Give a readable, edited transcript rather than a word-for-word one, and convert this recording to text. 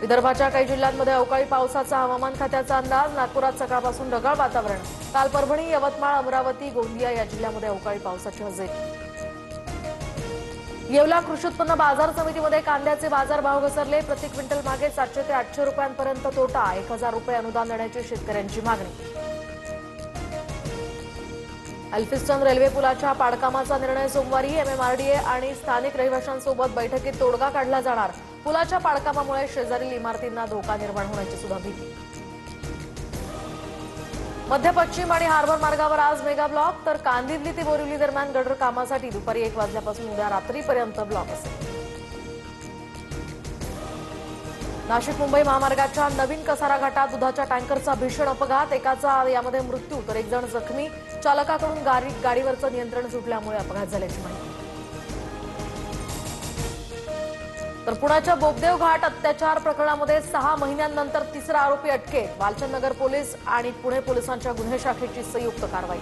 विदर्भाच्या काही जिल्ह्यांमध्ये अवकाळी पावसाचा हवामान खात्याचा अंदाज। नागपुरात सकाळपासून ढगाळ वातावरण। काल परभणी, यवतमाळ, अमरावती, गोंदिया या जिल्ह्यांमध्ये अवकाळी पावसाची हजेरी। येवला कृषी उत्पन्न बाजार समितीमध्ये कांद्याचे बाजारभाव घसरले। प्रति क्विंटल मागे 700 ते 800 रुपयांपर्यंत तोटा। 1000 रुपये अनुदान देण्याची शेतकऱ्यांची मागणी। एल्फिस्टन रेल्वे पुलाच्या पाडकामाचा निर्णय सोमवारी। एमएमआरडीए आणि स्थानिक रहिवाशांसोबत बैठकीत तोडगा काढला जाणार। पुलाच्या पाडकामामुळे शेजारील इमारतींना धोका निर्माण होण्याची सुद्धा भीती। मध्य पश्चिम आणि हार्बर मार्गावर आज मेगा ब्लॉक, तर कांदिवली ते बोरिवली दरम्यान गटर कामासाठी दुपारी 1 वाजल्यापासून उद्या रात्रीपर्यंत ब्लॉक असेल। नाशिक मुंबई महामार्गाच्या नवीन कसारा घाटात दुधाच्या टँकरचा भीषण अपघात। एकाचा यामध्ये मृत्यू तर 1 जण जखमी। चालकाकडून गाडीवरचं नियंत्रण सुटल्यामुळे अपघात झाल्याची माहिती। तर पुण्याच्या बोबदेव घाट अत्याचार प्रकरणामध्ये 6 महिन्यांनंतर तिसरा आरोपी अटकेत। वालचंद नगर पोलीस आणि पुणे पोलिसांच्या गुन्हे शाखेची संयुक्त कारवाई।